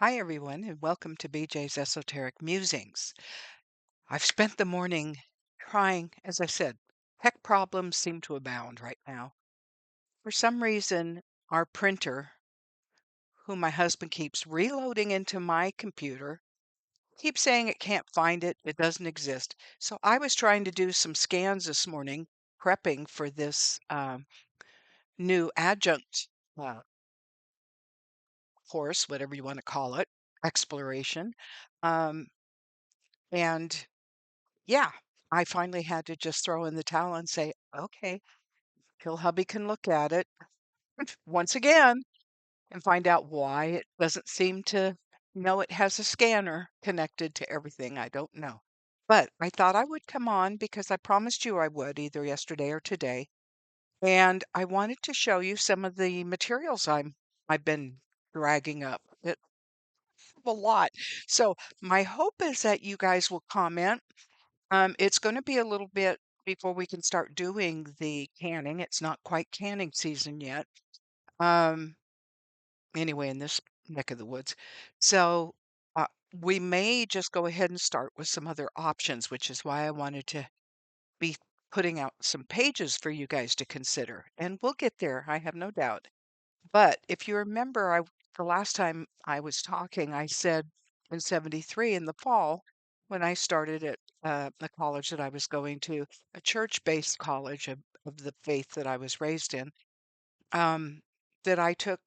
Hi, everyone, and welcome to BJ's Esoteric Musings. I've spent the morning trying, as I said, tech problems seem to abound right now. For some reason, our printer, who my husband keeps reloading into my computer, keeps saying it can't find it, it doesn't exist. So I was trying to do some scans this morning, prepping for this new adjunct uh, course, whatever you want to call it, exploration. Um, and Yeah, I finally had to just throw in the towel and say, "Okay, till hubby can look at it once again and find out why it doesn't seem to know it has a scanner connected to everything." I don't know. But I thought I would come on because I promised you I would either yesterday or today. And I wanted to show you some of the materials I've been dragging up. It's a lot. So my hope is that you guys will comment. It's gonna be a little bit before we can start doing the canning. It's not quite canning season yet. Um, anyway, in this neck of the woods. So, we may just go ahead and start with some other options, which is why I wanted to be putting out some pages for you guys to consider. And we'll get there, I have no doubt. But if you remember, the last time I was talking, I said in '73 in the fall, when I started at the college that I was going to, a church-based college of the faith that I was raised in, um, that I took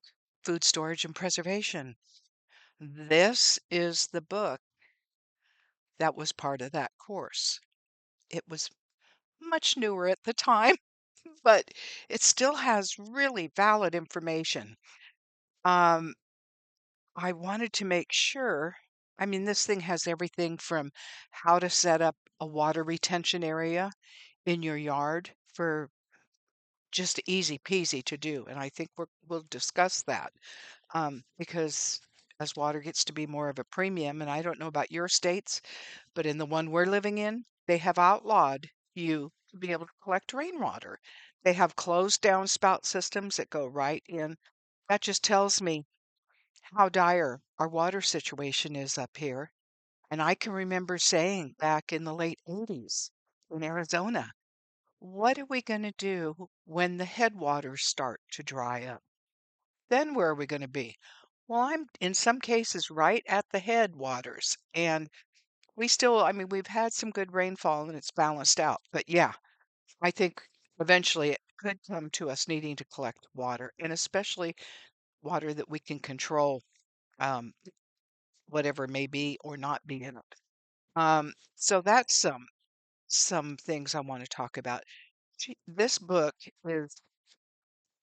food storage and preservation. This is the book that was part of that course. It was much newer at the time, but it still has really valid information. Um, I wanted to make sure. I mean, this thing has everything from how to set up a water retention area in your yard for just easy peasy to do. And I think we'll discuss that because as water gets to be more of a premium, and I don't know about your states, but in the one we're living in, they have outlawed you to be able to collect rainwater. They have closed down spout systems that go right in. That just tells me how dire our water situation is up here. And I can remember saying back in the late 80s in Arizona, what are we going to do when the headwaters start to dry up? Then where are we going to be? Well, I'm in some cases right at the headwaters. And I mean, we've had some good rainfall and it's balanced out. But yeah, I think eventually it could come to us needing to collect water, and especially water that we can control. Um, Whatever may be or not be in it. So that's some things I want to talk about. This book is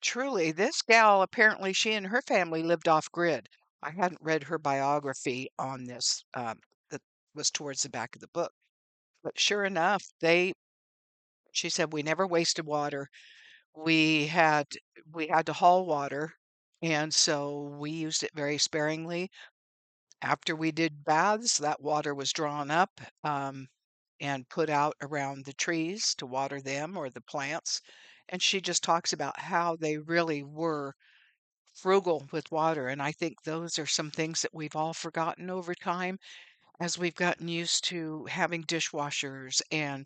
truly this gal. Apparently, she and her family lived off grid. I hadn't read her biography on this. That was towards the back of the book, but sure enough, they. She said we never wasted water. We had we had to haul water, and so we used it very sparingly. After we did baths, that water was drawn up and put out around the trees to water them or the plants. And she just talks about how they really were frugal with water. And I think those are some things that we've all forgotten over time as we've gotten used to having dishwashers and,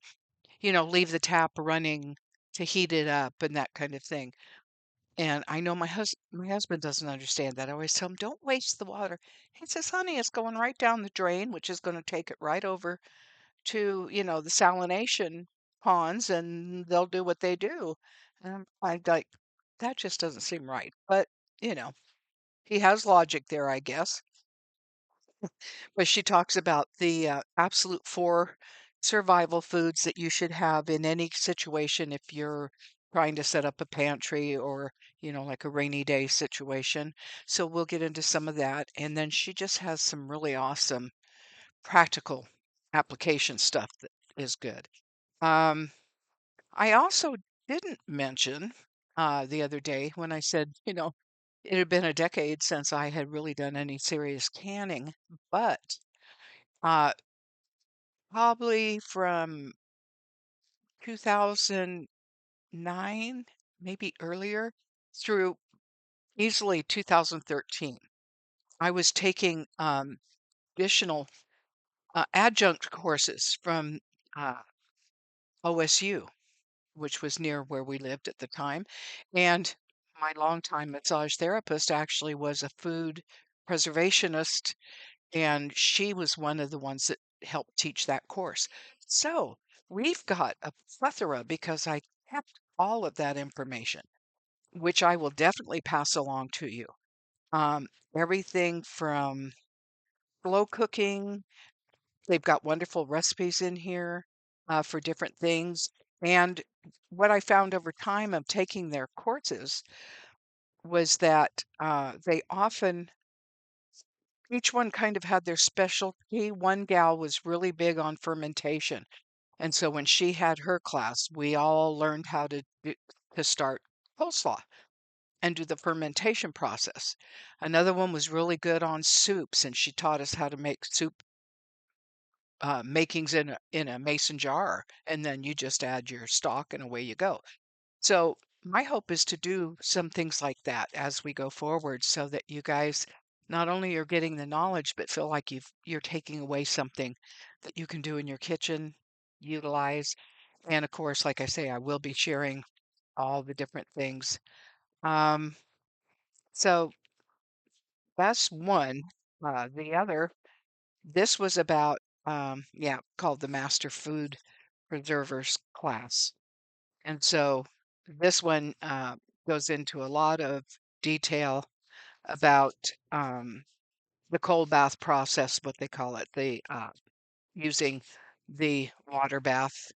leave the tap running to heat it up and that kind of thing. And I know my husband doesn't understand that. I always tell him, "Don't waste the water." He says, "Honey, it's going right down the drain, which is gonna take it right over to, the salination ponds, and they'll do what they do." I like, that just doesn't seem right. But, you know, he has logic there, I guess. But she talks about the absolute four survival foods that you should have in any situation if you're trying to set up a pantry or, like a rainy day situation. So we'll get into some of that. And then she just has some really awesome practical application stuff that is good. Um, I also didn't mention the other day when I said, it had been a decade since I had really done any serious canning, but uh, probably from 2009, maybe earlier, through easily 2013. I was taking additional adjunct courses from uh, OSU, which was near where we lived at the time. And my longtime massage therapist actually was a food preservationist, and she was one of the ones that helped teach that course. So we've got a plethora because I kept all of that information, which I will definitely pass along to you. Um, Everything from slow cooking, they've got wonderful recipes in here for different things. And what I found over time of taking their courses was that they often, each one kind of had their specialty. One gal was really big on fermentation. And so when she had her class, we all learned how to start coleslaw and do the fermentation process. Another one was really good on soups, and she taught us how to make soup makings in a mason jar, and then you just add your stock, and away you go. So my hope is to do some things like that as we go forward, so that you guys not only are getting the knowledge, but feel like you're taking away something that you can do in your kitchen, utilize. And of course, like I say, I will be sharing all the different things. Um, so that's one. The other, this was about, yeah, called the Master Food Preservers class. And so this one goes into a lot of detail about the cold bath process, what they call it, the using the water bath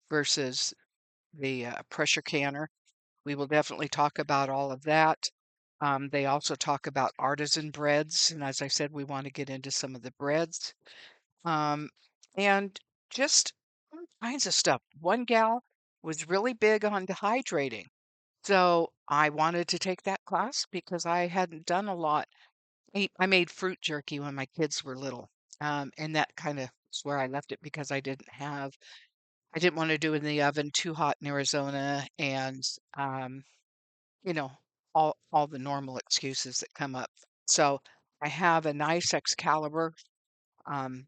versus the pressure canner. We will definitely talk about all of that. They also talk about artisan breads, and as I said, we want to get into some of the breads. Um, and just all kinds of stuff. One gal was really big on dehydrating. So I wanted to take that class because I hadn't done a lot. I made fruit jerky when my kids were little. And that kind of is where I left it because I didn't want to do it in the oven too hot in Arizona, and um, you know, all the normal excuses that come up. So I have a nice Excalibur um,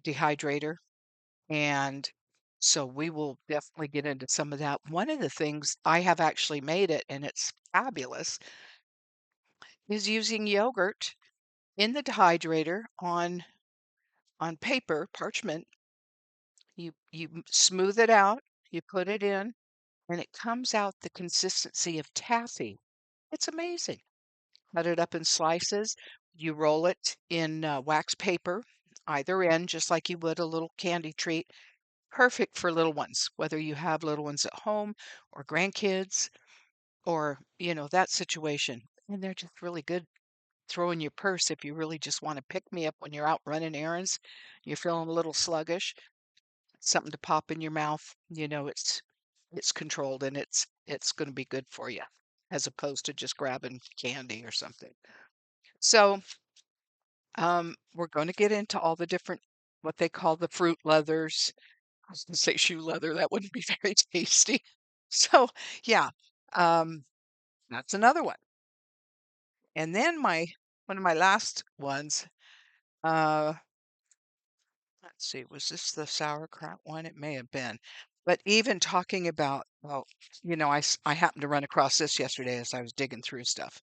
dehydrator. And so we will definitely get into some of that. One of the things I have actually made it, and it's fabulous, is using yogurt in the dehydrator on paper, parchment. You smooth it out, you put it in, and it comes out the consistency of taffy. It's amazing. Cut it up in slices. You roll it in wax paper, either end, just like you would a little candy treat. Perfect for little ones, whether you have little ones at home or grandkids or, that situation. And they're just really good. Throw in your purse if you really just want to pick me up when you're out running errands. You're feeling a little sluggish, something to pop in your mouth. It's controlled, and it's going to be good for you, as opposed to just grabbing candy or something. So, we're going to get into all the different what they call the fruit leathers. I was gonna say shoe leather, that wouldn't be very tasty. So, yeah, um, that's another one. And then one of my last ones, uh, let's see, was this the sauerkraut one? It may have been. But even talking about, well, I happened to run across this yesterday as I was digging through stuff.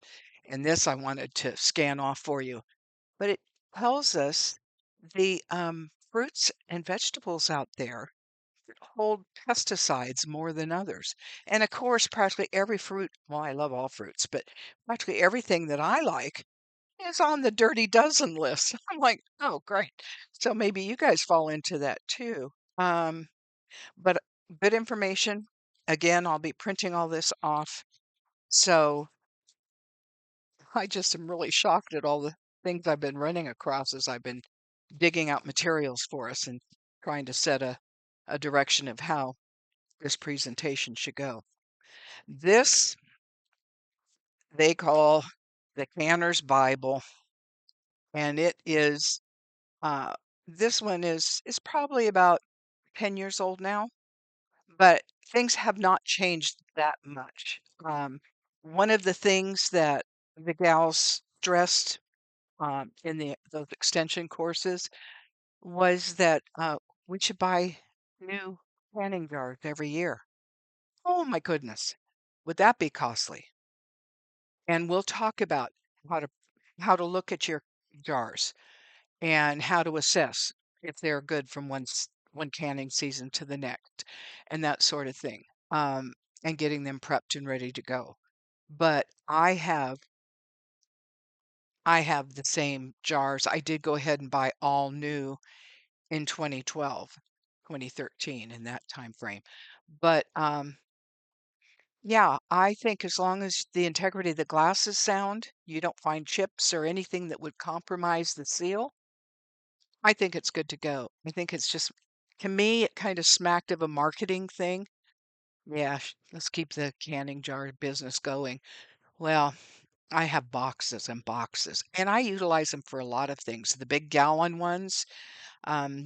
And this I wanted to scan off for you. But it tells us the fruits and vegetables out there hold pesticides more than others. And of course, practically every fruit, well, I love all fruits, but practically everything that I like is on the dirty dozen list. I'm like, oh, great. So maybe you guys fall into that too. Um, but good information. Again, I'll be printing all this off. So I just am really shocked at all the things I've been running across as I've been digging out materials for us and trying to set a direction of how this presentation should go. This they call the Canner's Bible, and it is uh, this one is probably about 10 years old now, but things have not changed that much. One of the things that the gals stressed in those extension courses was that we should buy new canning jars every year. Oh my goodness, would that be costly? And we'll talk about how to how to look at your jars and how to assess if they're good from one canning season to the next and that sort of thing. And getting them prepped and ready to go. But I have the same jars. I did go ahead and buy all new in 2012, 2013 in that time frame. But yeah, I think as long as the integrity of the glass is sound, you don't find chips or anything that would compromise the seal, I think it's good to go. I think it's just, to me, it kind of smacked of a marketing thing. Yeah, let's keep the canning jar business going. Well, I have boxes and boxes, and I utilize them for a lot of things. The big gallon ones um,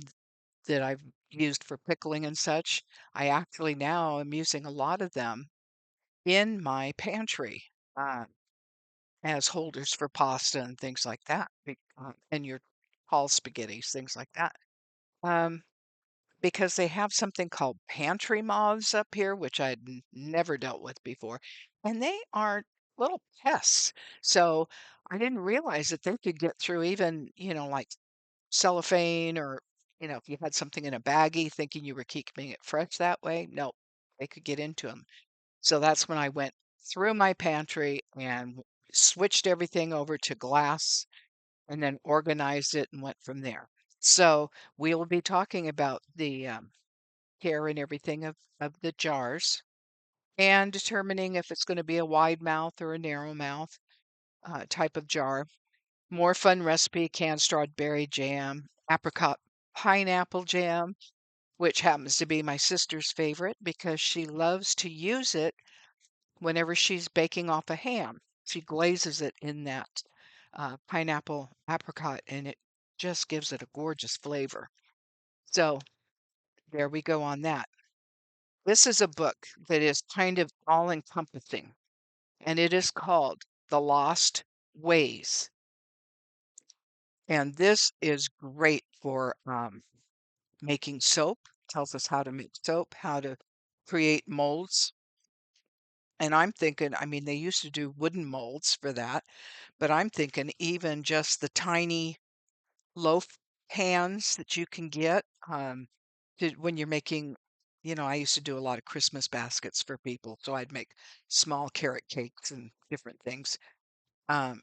that I've used for pickling and such, I actually now am using a lot of them in my pantry uh, as holders for pasta and things like that, and your tall spaghettis, things like that. Um, because they have something called pantry moths up here, which I'd never dealt with before, and they are little pests. So I didn't realize that they could get through even, like cellophane or, if you had something in a baggie thinking you were keeping it fresh that way. No, they could get into them. So that's when I went through my pantry and switched everything over to glass and then organized it and went from there. So we will be talking about the care and everything of the jars and determining if it's going to be a wide mouth or a narrow mouth type of jar. More fun recipe: canned strawberry jam, apricot pineapple jam, which happens to be my sister's favorite because she loves to use it whenever she's baking off a ham. She glazes it in that pineapple apricot, and it just gives it a gorgeous flavor. So there we go on that. This is a book that is kind of all encompassing, and it is called The Lost Ways. And this is great for making soap. Tells us how to make soap, how to create molds. And I'm thinking, I mean, they used to do wooden molds for that, but I'm thinking even just the tiny loaf pans that you can get when you're making, I used to do a lot of Christmas baskets for people, so I'd make small carrot cakes and different things. Um,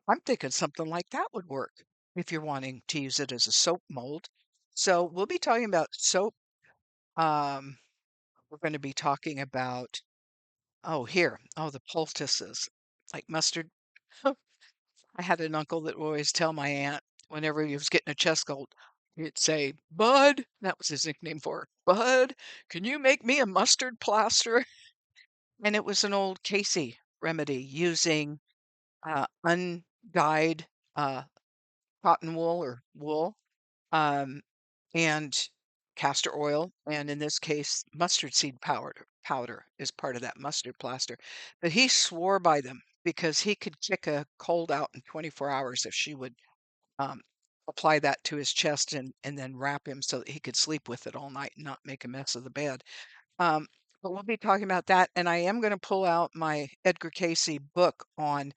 I'm thinking something like that would work if you're wanting to use it as a soap mold. So we'll be talking about soap. Um, we're going to be talking about, the poultices, like mustard. I had an uncle that would always tell my aunt whenever he was getting a chest cold, he'd say, "Bud," that was his nickname for her, "Bud, can you make me a mustard plaster?" And it was an old Casey remedy using undyed uh, cotton wool or wool, um, and castor oil, and in this case, mustard seed powder is part of that mustard plaster. But he swore by them because he could kick a cold out in 24 hours if she would um, apply that to his chest and then wrap him so that he could sleep with it all night and not make a mess of the bed. Um, but we'll be talking about that, and I am going to pull out my Edgar Casey book on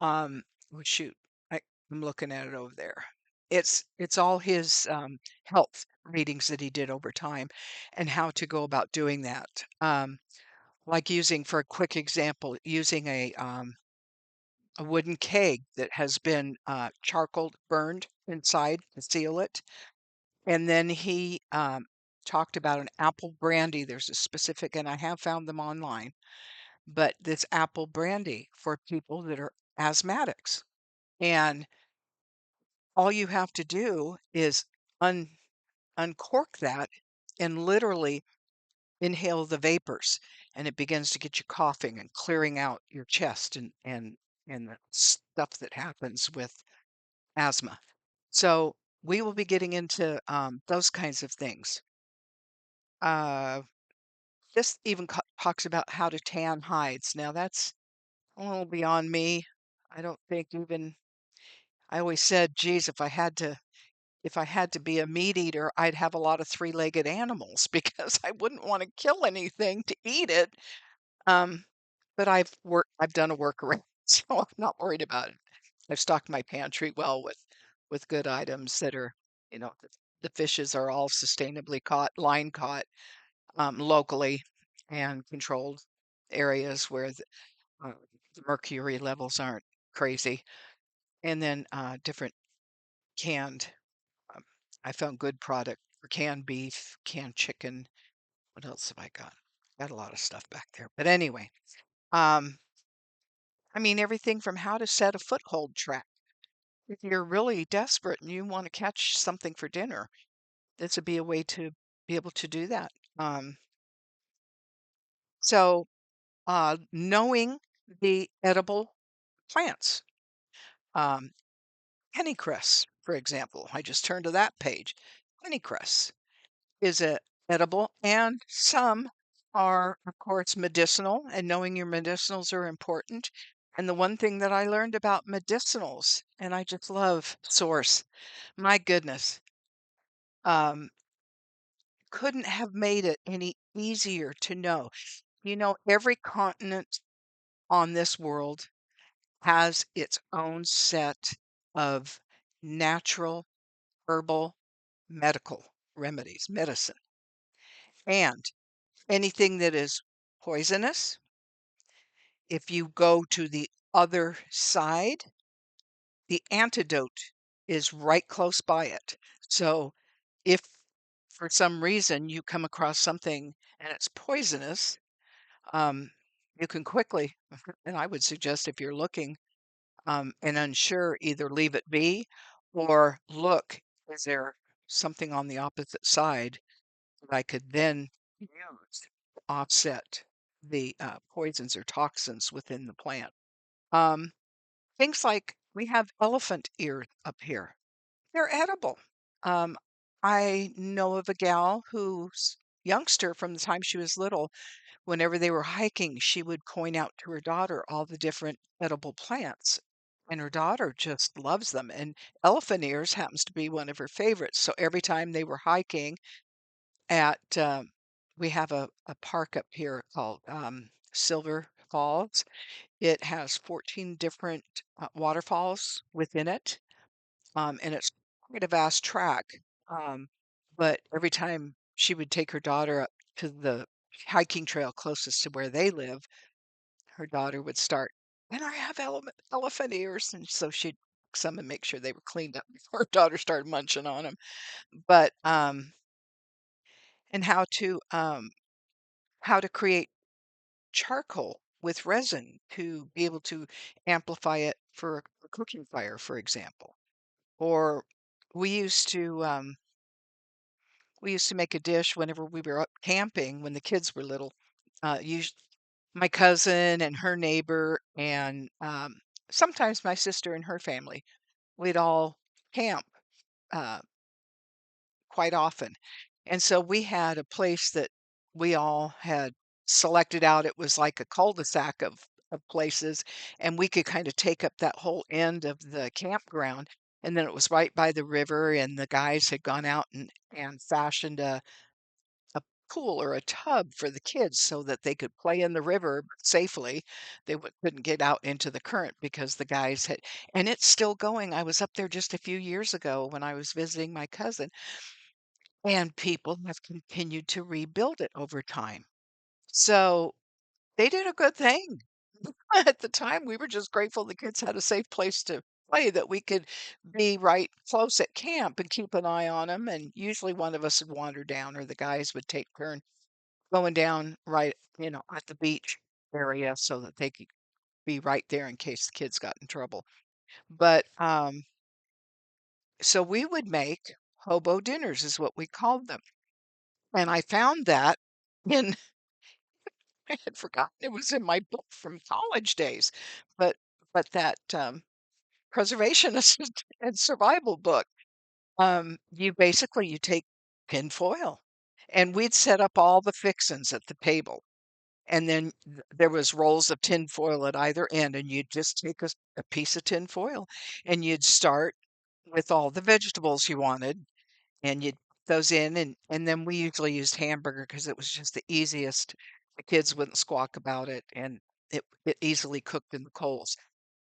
oh shoot, I'm looking at it over there. It's all his health readings that he did over time and how to go about doing that. Like using, for a quick example, using a wooden keg that has been charcoal burned inside to seal it. And then he talked about an apple brandy. There's a specific, and I have found them online, but this apple brandy for people that are asthmatics. And all you have to do is un- uncork that and literally inhale the vapors, and it begins to get you coughing and clearing out your chest and the stuff that happens with asthma. So we will be getting into those kinds of things. Uh, this even talks about how to tan hides. Now that's a little beyond me. I don't think even I always said, "Geez, if I had to be a meat eater, I'd have a lot of three-legged animals because I wouldn't wanna kill anything to eat it." Um, but I've done a workaround, so I'm not worried about it. I've stocked my pantry well with good items that are, the fishes are all sustainably caught, line caught, locally and controlled areas where uh, the mercury levels aren't crazy. And then, different canned, um, I found good product for canned beef, canned chicken. What else have I got? Got a lot of stuff back there. But anyway, um, I mean, everything from how to set a foothold trap. If you're really desperate and you want to catch something for dinner, this would be a way to be able to do that. Um, knowing the edible plants, um, pennycress, for example, I just turned to that page. Pennycress is a edible, and some are, of course, medicinal, and knowing your medicinals are important. And the one thing that I learned about medicinals, and I just love source, my goodness, um, couldn't have made it any easier to know. Every continent on this world has its own set of natural herbal medical remedies, medicine. And anything that is poisonous, if you go to the other side, the antidote is right close by it. So if for some reason you come across something and it's poisonous, um, you can quickly, and I would suggest if you're looking and unsure, either leave it be or look, is there something on the opposite side that I could then use to offset the poisons or toxins within the plant? Um, Things like we have elephant ear up here. They're edible. Um, I know of a gal who's youngster from the time she was little, whenever they were hiking, she would point out to her daughter all the different edible plants. And her daughter just loves them. And elephant ears happens to be one of her favorites. So every time they were hiking we have a park up here called Silver Falls. It has 14 different waterfalls within it, and it's quite a vast track. Um, but every time she would take her daughter up to the hiking trail closest to where they live, her daughter would start, and I have elephant ears, and so she'd pick some and make sure they were cleaned up before her daughter started munching on them. But and how to create charcoal with resin to be able to amplify it for a cooking fire, for example. Or we used to um, we used to make a dish whenever we were up camping when the kids were little. Us My cousin and her neighbor and, sometimes my sister and her family, we'd all camp, uh, quite often. And so we had a place that we all had selected out. It was like a cul-de-sac of places, and we could kinda take up that whole end of the campground, and then it was right by the river, and the guys had gone out and fashioned a pool or a tub for the kids so that they could play in the river safely. They couldn't get out into the current because the guys had, and it's still going. I was up there just a few years ago when I was visiting my cousin, and people have continued to rebuild it over time. So they did a good thing. At the time, we were just grateful the kids had a safe place to play, that we could be right close at camp and keep an eye on them. And usually one of us would wander down, or the guys would take turn going down right, at the beach area so that they could be right there in case the kids got in trouble. But, so we would make hobo dinners is what we called them. And I found that in I had forgotten it was in my book from college days, but that, preservationist and survival book, you take tinfoil, and we'd set up all the fixins at the table. and then there was rolls of tin foil at either end, and you'd just take a piece of tin foil, and you'd start with all the vegetables you wanted, and you'd put those in, and then we usually used hamburger because it was just the easiest. The kids wouldn't squawk about it, and it easily cooked in the coals.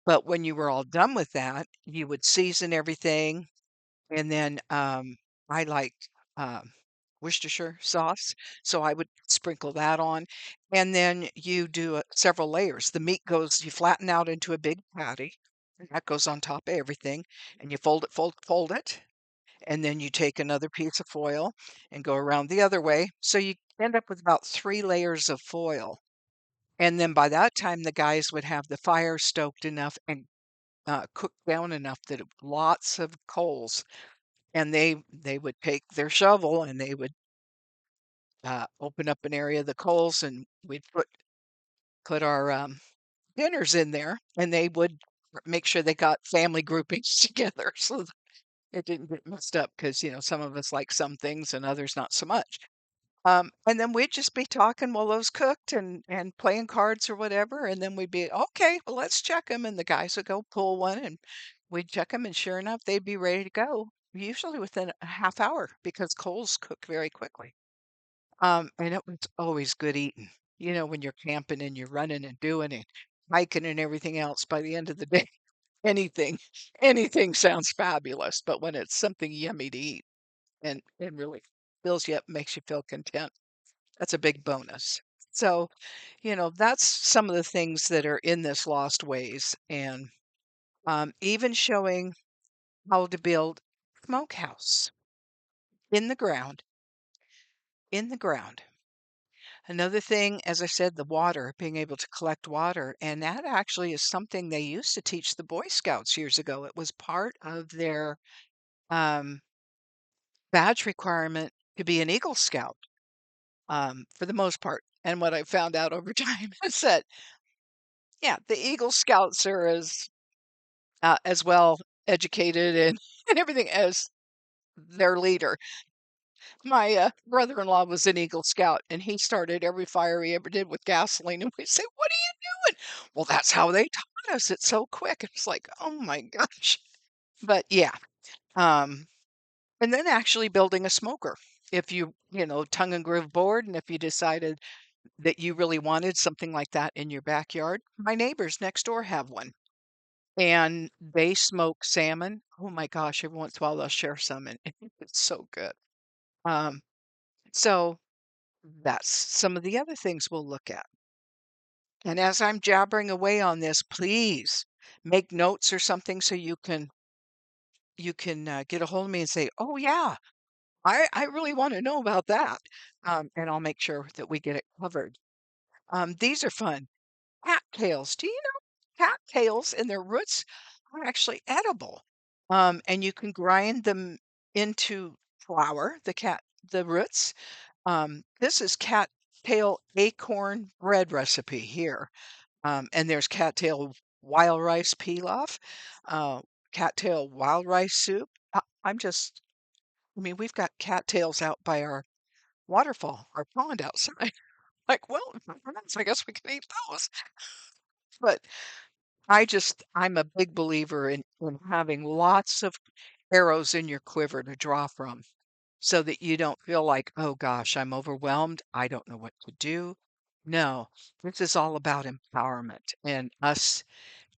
But when you were all done with that, you would season everything, and then, I liked, Worcestershire sauce, so I would sprinkle that on, and then you do, several layers. The meat goes you flatten out into a big patty, and that goes on top of everything, and you fold it, and then you take another piece of foil and go around the other way, so you end up with about 3 layers of foil, and then by that time, the guys would have the fire stoked enough and, cooked down enough that lots of coals, and they would take their shovel and they would, open up an area of the coals, and we'd put our, dinners in there, and they would make sure they got family groupings together so that it didn't get messed up because, some of us like some things and others not so much. And then we'd just be talking while those cooked and playing cards or whatever, and then we'd be, "Okay, well, let's check them," and the guys would go pull one, and we'd check them, and sure enough, they'd be ready to go, usually within a half hour because coals cook very quickly. And it was always good eating. When you're camping and you're running and doing it, hiking and everything else, by the end of the day, anything anything sounds fabulous, but when it's something yummy to eat and really fills you up, makes you feel content, that's a big bonus. So, that's some of the things that are in this Lost Ways, and, even showing how to build smokehouse in the ground in the ground. Another thing, as I said, the water, being able to collect water, and that actually is something they used to teach the Boy Scouts years ago. It was part of their, um, badge requirement to be an Eagle Scout, for the most part. And what I found out over time is that, yeah, the Eagle Scouts are as well educated and and everything as their leader. My, brother-in-law was an Eagle Scout, and he started every fire he ever did with gasoline, and we say, "What are you doing?" "Well, that's how they taught us. It's so quick." It's like, "Oh my gosh." But yeah, um, and then actually building a smoker. If tongue and groove board, and if you decided that you really wanted something like that in your backyard, my neighbors next door have one, and they smoke salmon. Oh my gosh, every once in a while they'll share some, and it's so good. Um, so that's some of the other things we'll look at. And as I'm jabbering away on this, please make notes or something so you can get a hold of me and say, "Oh yeah, I really want to know about that," and I'll make sure that we get it covered. These are fun. Cattails. Do you know cattails and their roots are actually edible? And you can grind them into flour, the roots. This is cattail acorn bread recipe here. And there's cattail wild rice pilaf, uh, cattail wild rice soup. I mean, we've got cattails out by our waterfall, our pond outside. Like, well, I guess we can eat those. But I'm a big believer in having lots of arrows in your quiver to draw from so that you don't feel like, "Oh gosh, I'm overwhelmed. I don't know what to do." No, this is all about empowerment and us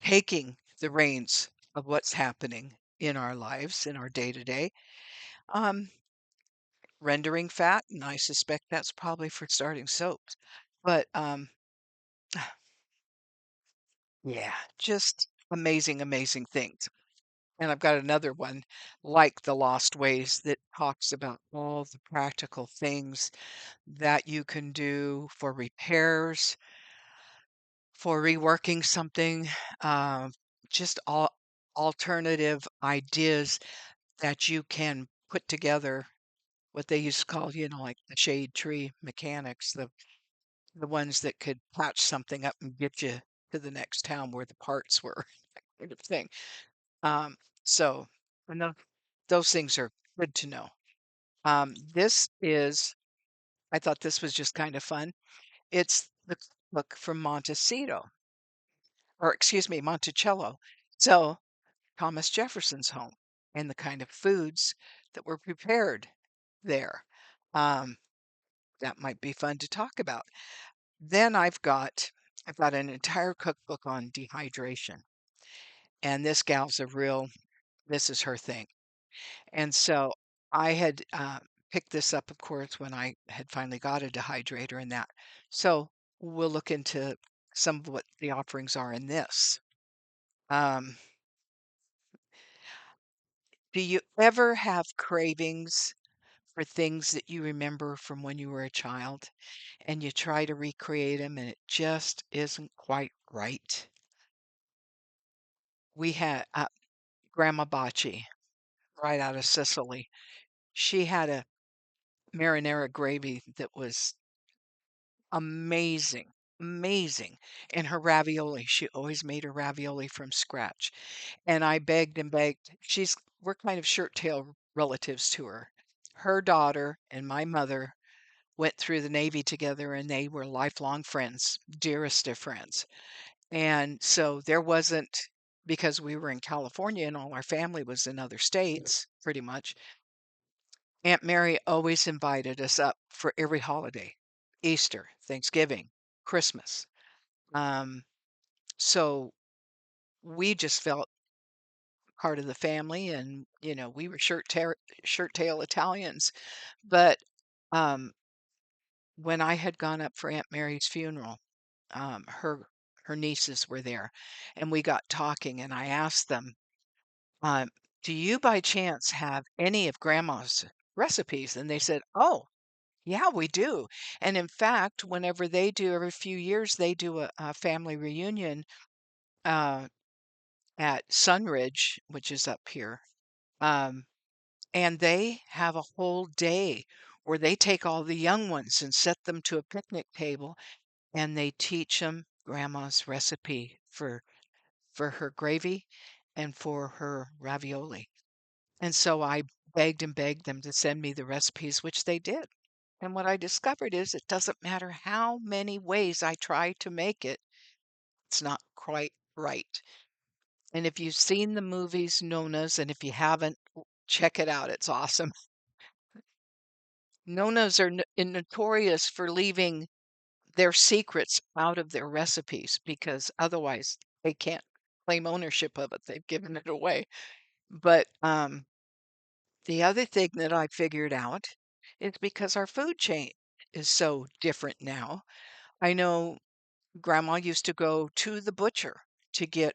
taking the reins of what's happening in our lives, in our day to day. Um, Rendering fat, and I suspect that's probably for starting soaps. But yeah, just amazing, amazing things. And I've got another one like The Lost Ways that talks about all the practical things that you can do for repairs, for reworking something, um, just all alternative ideas that you can put together, what they used to call, like the shade tree mechanics, the ones that could patch something up and get you to the next town where the parts were, that kind of thing. Um, so I know those things are good to know. This is I thought this was just kind of fun. It's the cook from Montecito, or excuse me, Monticello. So Thomas Jefferson's home and the kind of foods that were prepared there. Um, that might be fun to talk about. Then I've got an entire cookbook on dehydration, and this gal's a real this is her thing. And so I had picked this up, of course, when I had finally got a dehydrator and that. So we'll look into some of what the offerings are in this. Um, do you ever have cravings for things that you remember from when you were a child and you try to recreate them and it just isn't quite right? We had Grandma Bocce right out of Sicily. She had a marinara gravy that was amazing, amazing. And her ravioli, she always made her ravioli from scratch. And I begged and begged. We're kind of shirt tail relatives to her. Her daughter and my mother went through the Navy together and they were lifelong friends, dearest of friends. And so there wasn't, because we were in California and all our family was in other states, pretty much, Aunt Mary always invited us up for every holiday, Easter, Thanksgiving, Christmas. Um, so we just felt part of the family and, we were shirt tail Italians. But um, when I had gone up for Aunt Mary's funeral, her nieces were there, and we got talking, and I asked them, um, "Do you by chance have any of Grandma's recipes?" And they said, "Oh, yeah, we do." And in fact, whenever they do, every few years, they do a family reunion uh, at Sunridge, which is up here. Um, and they have a whole day where they take all the young ones and set them to a picnic table and they teach them Grandma's recipe for her gravy and for her ravioli. And so I begged and begged them to send me the recipes, which they did. And what I discovered is it doesn't matter how many ways I try to make it, it's not quite right. And if you've seen the movies Nona's, and if you haven't, check it out. It's awesome. Nonas are notorious for leaving their secrets out of their recipes because otherwise they can't claim ownership of it. They've given it away. But the other thing that I figured out is because our food chain is so different now. I know Grandma used to go to the butcher to get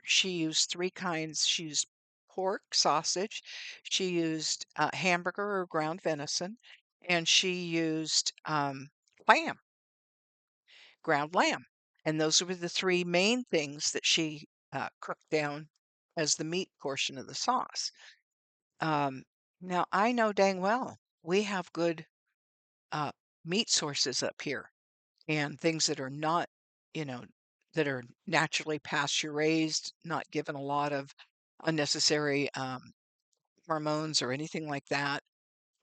she used three kinds. She used pork, sausage, she used hamburger or ground venison, and she used lamb, ground lamb. And those were the three main things that she cooked down as the meat portion of the sauce. Um, now, I know dang well we have good uh, meat sources up here and things that are not, you know, that are naturally pasture raised, not given a lot of unnecessary hormones or anything like that.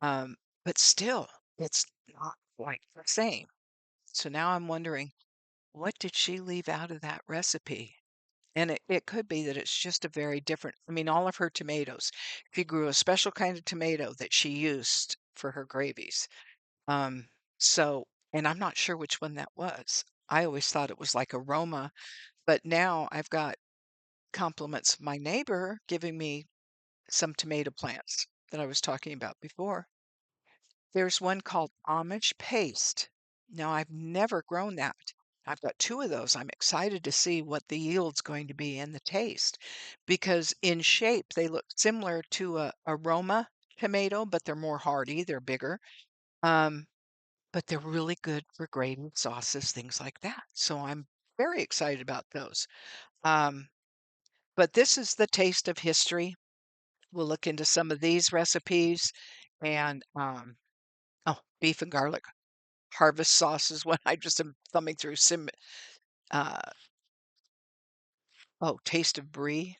Um, but still, it's not quite the same. So now I'm wondering, what did she leave out of that recipe? And it could be that it's just a very different, I mean, all of her tomatoes, she grew a special kind of tomato that she used for her gravies. Um, so, and I'm not sure which one that was. I always thought it was like aroma, but now I've got compliments of my neighbor giving me some tomato plants that I was talking about before. There's one called Amish paste. Now, I've never grown that. I've got two of those. I'm excited to see what the yield's going to be and the taste because in shape they look similar to a Roma tomato, but they're more hardy, they're bigger. Um, but they're really good for gravy, sauces, things like that. So I'm very excited about those. Um, but this is the taste of history. We'll look into some of these recipes and oh, beef and garlic harvest sauces when I just am thumbing through some uh oh, taste of brie.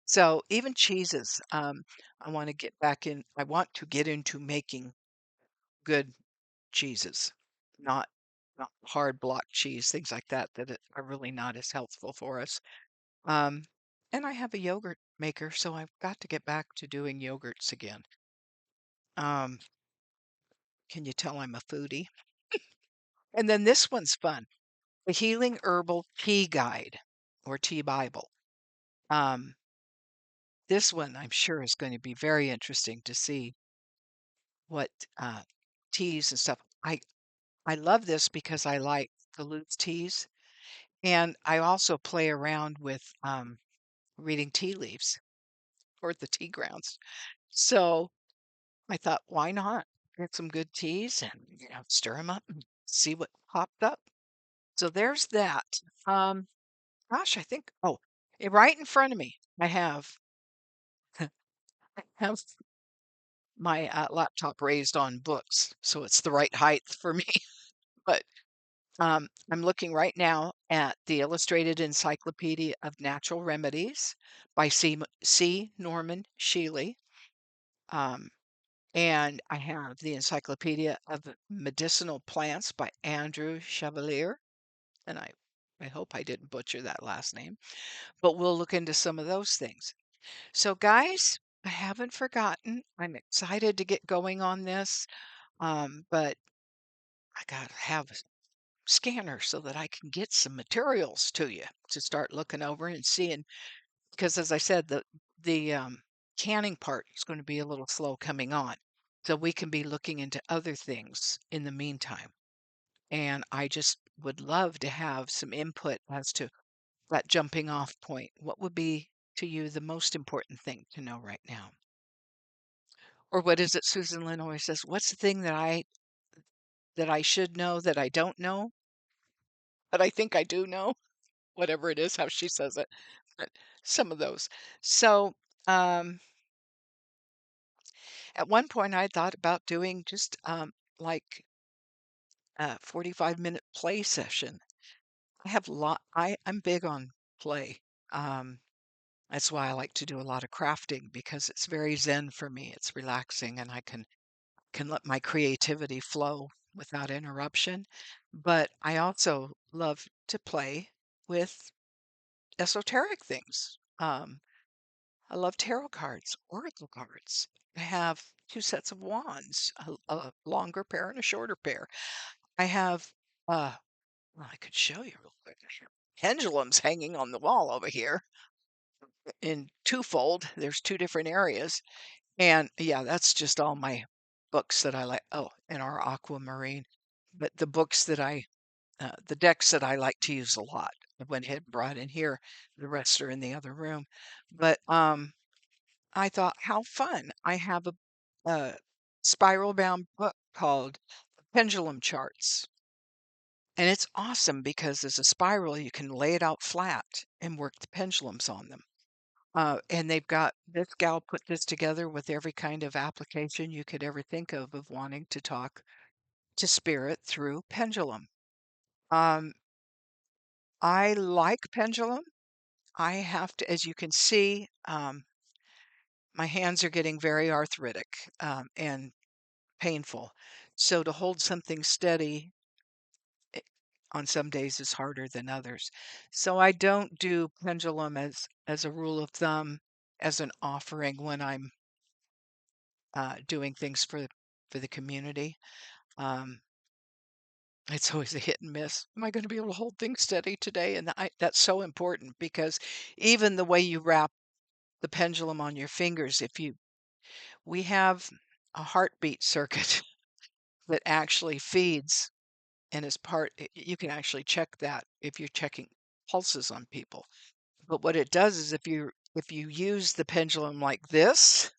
So even cheeses, I want to get into making good cheeses, not not hard block cheese, things like that are really not as healthful for us. Um, and I have a yogurt maker, so I've got to get back to doing yogurts again. Um, can you tell I'm a foodie? And then this one's fun. The Healing Herbal Tea Guide or Tea Bible. Um, this one I'm sure is going to be very interesting to see what teas and stuff. I love this because I like the loose teas, and I also play around with reading tea leaves or the tea grounds. So I thought, why not get some good teas and stir them up and see what popped up. So there's that. Um, Gosh, I think. Oh, right in front of me, I have my laptop raised on books, so it's the right height for me. But I'm looking right now at the Illustrated Encyclopedia of Natural Remedies by C. Norman Shealy. Um, and I have the Encyclopedia of Medicinal Plants by Andrew Chevalier. And I hope I didn't butcher that last name, but we'll look into some of those things. So, guys, I haven't forgotten. I'm excited to get going on this, but I got to have a scanner so that I can get some materials to you to start looking over and seeing. Because, as I said, the canning part is going to be a little slow coming on, so we can be looking into other things in the meantime. And I just would love to have some input as to that jumping off point. What would be to you the most important thing to know right now? Or what is it Susan Lynn always says, what's the thing that I should know that I don't know, but I think I do know? Whatever it is, how she says it. But some of those. So, um, at one point I thought about doing just like a 45-minute play session. I'm big on play. Um, that's why I like to do a lot of crafting because it's very zen for me. It's relaxing and I can let my creativity flow without interruption. But I also love to play with esoteric things. I love tarot cards, oracle cards. I have two sets of wands, a longer pair and a shorter pair. I have, well, I could show you real quick. I have pendulums hanging on the wall over here in twofold. There's two different areas. And yeah, that's just all my books that I like. Oh, and our aquamarine. But the decks that I like to use a lot, I went ahead and brought in here. The rest are in the other room. But I thought, how fun. I have a spiral bound book called Pendulum Charts. And it's awesome because as a spiral, you can lay it out flat and work the pendulums on them. And they've got this gal put this together with every kind of application you could ever think of wanting to talk to spirit through pendulum. Um, I like pendulum. I have to, as you can see, my hands are getting very arthritic and painful. So to hold something steady eh, on some days is harder than others. So I don't do pendulum as a rule of thumb as an offering when I'm doing things for the community. Um, it's always a hit and miss. Am I going to be able to hold things steady today? And that's so important because even the way you wrap the pendulum on your fingers, we have a heartbeat circuit that actually feeds and is you can actually check that if you're checking pulses on people. But what it does is if you use the pendulum like this,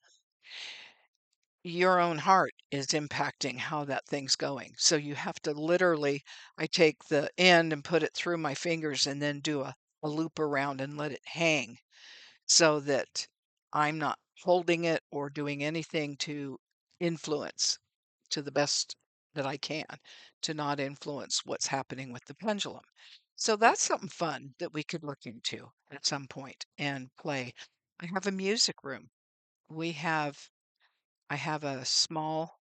your own heart is impacting how that thing's going. So you have to literally, I take the end and put it through my fingers and then do a loop around and let it hang so that I'm not holding it or doing anything to influence to the best that I can to not influence what's happening with the pendulum. So that's something fun that we could look into at some point and play. I have a music room. We have I have a small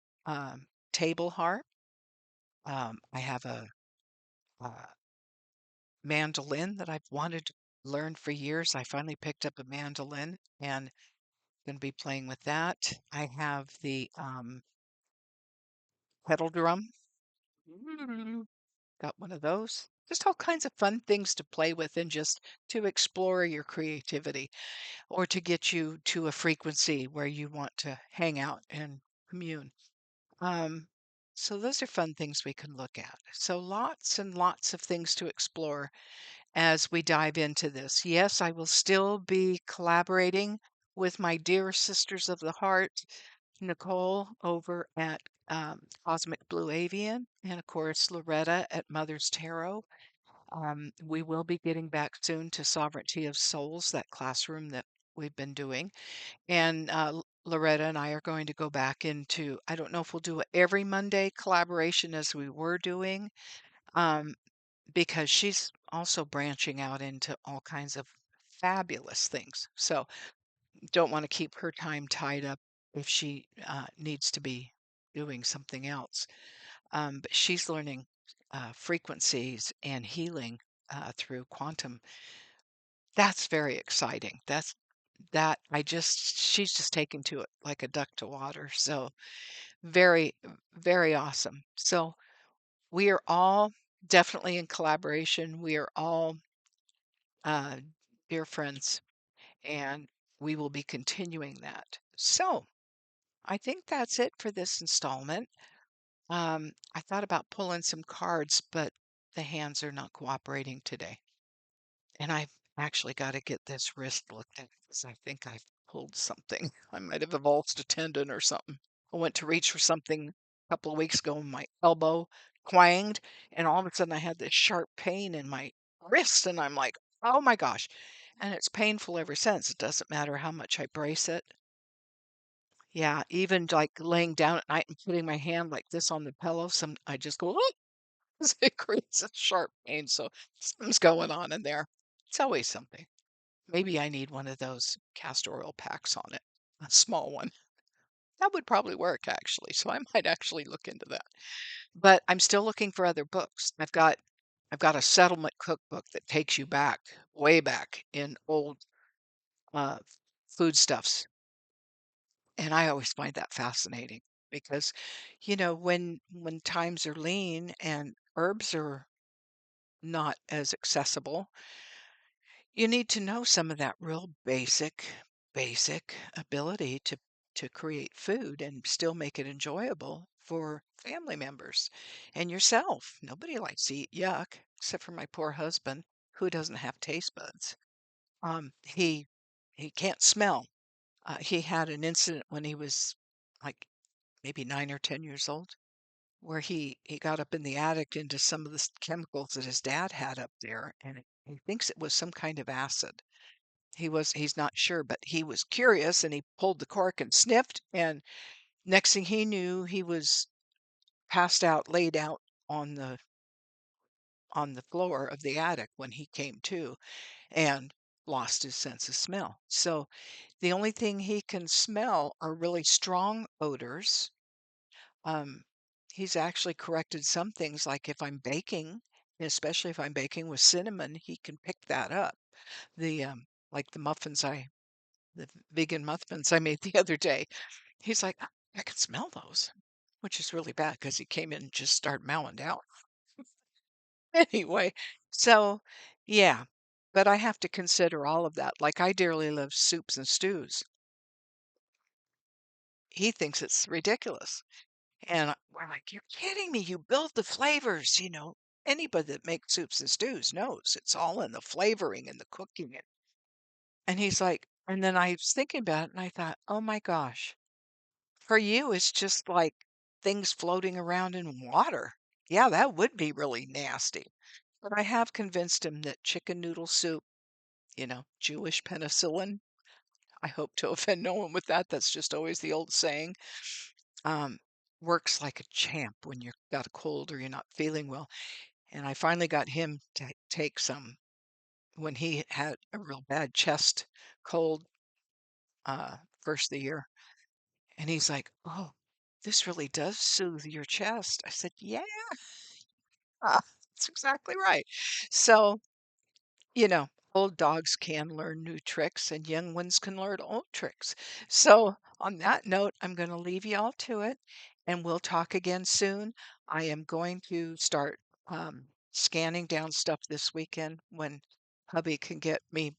table harp. I have uh, mandolin that I've wanted to learn for years. I finally picked up a mandolin and going to be playing with that. I have the pedal drum. Got one of those. Just all kinds of fun things to play with and just to explore your creativity or to get you to a frequency where you want to hang out and commune. Um, so those are fun things we can look at. So lots and lots of things to explore as we dive into this. Yes, I will still be collaborating with my dear sisters of the heart, Nicole over at Cosmic Blue Avian, and of course Loretta at Mother's Tarot. We will be getting back soon to Sovereignty of Souls, that classroom that we've been doing. And Loretta and I are going to go back into, I don't know if we'll do it every Monday collaboration as we were doing, um, because she's also branching out into all kinds of fabulous things. So don't want to keep her time tied up if she needs to be doing something else. But she's learning frequencies and healing through quantum. That's very exciting. That I just she's just taken to it like a duck to water. So very, very awesome. So we are all definitely in collaboration. We are all uh, dear friends, and we will be continuing that. So I think that's it for this installment. I thought about pulling some cards, but the hands are not cooperating today. And I've actually got to get this wrist looked at because I think I've pulled something. I might have avulsed a tendon or something. I went to reach for something a couple of weeks ago and my elbow twanged, and all of a sudden I had this sharp pain in my wrist, and I'm like, oh my gosh. And it's painful ever since. It doesn't matter how much I brace it. Yeah, even like laying down at night and putting my hand like this on the pillow, I just go, oh, it creates a sharp pain. So something's going on in there. It's always something. Maybe I need one of those castor oil packs on it, a small one. That would probably work actually. So I might actually look into that. But I'm still looking for other books. I've got a settlement cookbook that takes you back, way back in old uh, foodstuffs. And I always find that fascinating because, when times are lean and herbs are not as accessible, you need to know some of that real basic ability to create food and still make it enjoyable for family members and yourself. Nobody likes to eat yuck, except for my poor husband, who doesn't have taste buds. He can't smell. He had an incident when he was like maybe 9 or 10 years old, where he got up in the attic into some of the chemicals that his dad had up there, and he thinks it was some kind of acid. He's not sure, but he was curious and he pulled the cork and sniffed, and next thing he knew, he was passed out, laid out on the floor of the attic when he came to and lost his sense of smell. So the only thing he can smell are really strong odors. Um, he's actually corrected some things, like if I'm baking, especially if I'm baking with cinnamon, he can pick that up. Like the vegan muffins I made the other day. He's like, I can smell those, which is really bad because he came in and just started mowing down. Anyway, so yeah, but I have to consider all of that. Like I dearly love soups and stews. He thinks it's ridiculous. And we're like, "You're kidding me. You build the flavors, Anybody that makes soups and stews knows it's all in the flavoring and the cooking. And he's like, and then I was thinking about it and I thought, oh my gosh, for you, it's just like things floating around in water. Yeah, that would be really nasty. But I have convinced him that chicken noodle soup, Jewish penicillin. I hope to offend no one with that. That's just always the old saying. Um, Works like a champ when you've got a cold or you're not feeling well. And I finally got him to take some when he had a real bad chest cold first of the year. And he's like, "Oh, this really does soothe your chest." I said, "Yeah." That's exactly right. So, you know, old dogs can learn new tricks and young ones can learn old tricks. So, on that note, I'm going to leave you all to it and we'll talk again soon. I am going to start scanning down stuff this weekend when hubby can get me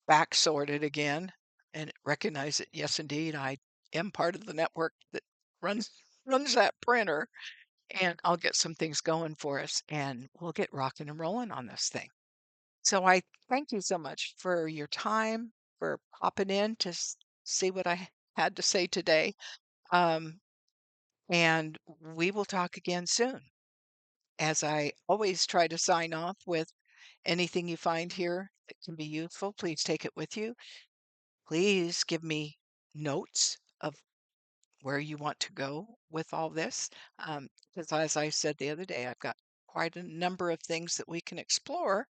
back sorted again and recognize that, yes, indeed, I am part of the network that runs runs that printer and I'll get some things going for us and we'll get rocking and rolling on this thing. So I thank you so much for your time, for popping in to see what I had to say today. Um, and we will talk again soon. As I always try to sign off with anything you find here that can be useful, please take it with you. Please give me notes of where you want to go with all this. Because as I said the other day, I've got quite a number of things that we can explore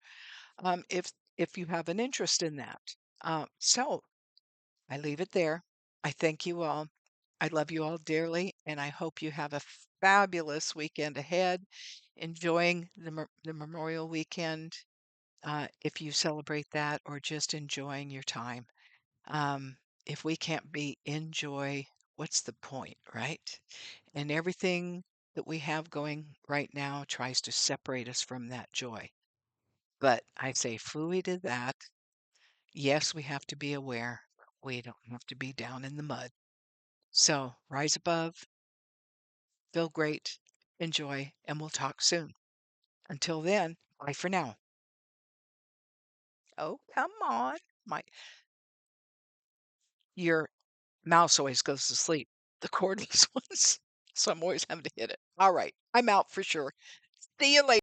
if you have an interest in that. So I leave it there. I thank you all. I love you all dearly, and I hope you have a fabulous weekend ahead, enjoying the Memorial Weekend if you celebrate that, or just enjoying your time. If we can't be in joy, what's the point, right? And everything that we have going right now tries to separate us from that joy. But I say fooey to that. Yes, we have to be aware. We don't have to be down in the mud. So rise above, feel great, enjoy, and we'll talk soon. Until then, bye for now. Oh, come on. My your mouse always goes to sleep, the cordless ones. So I'm always having to hit it. All right, I'm out for sure. See you later.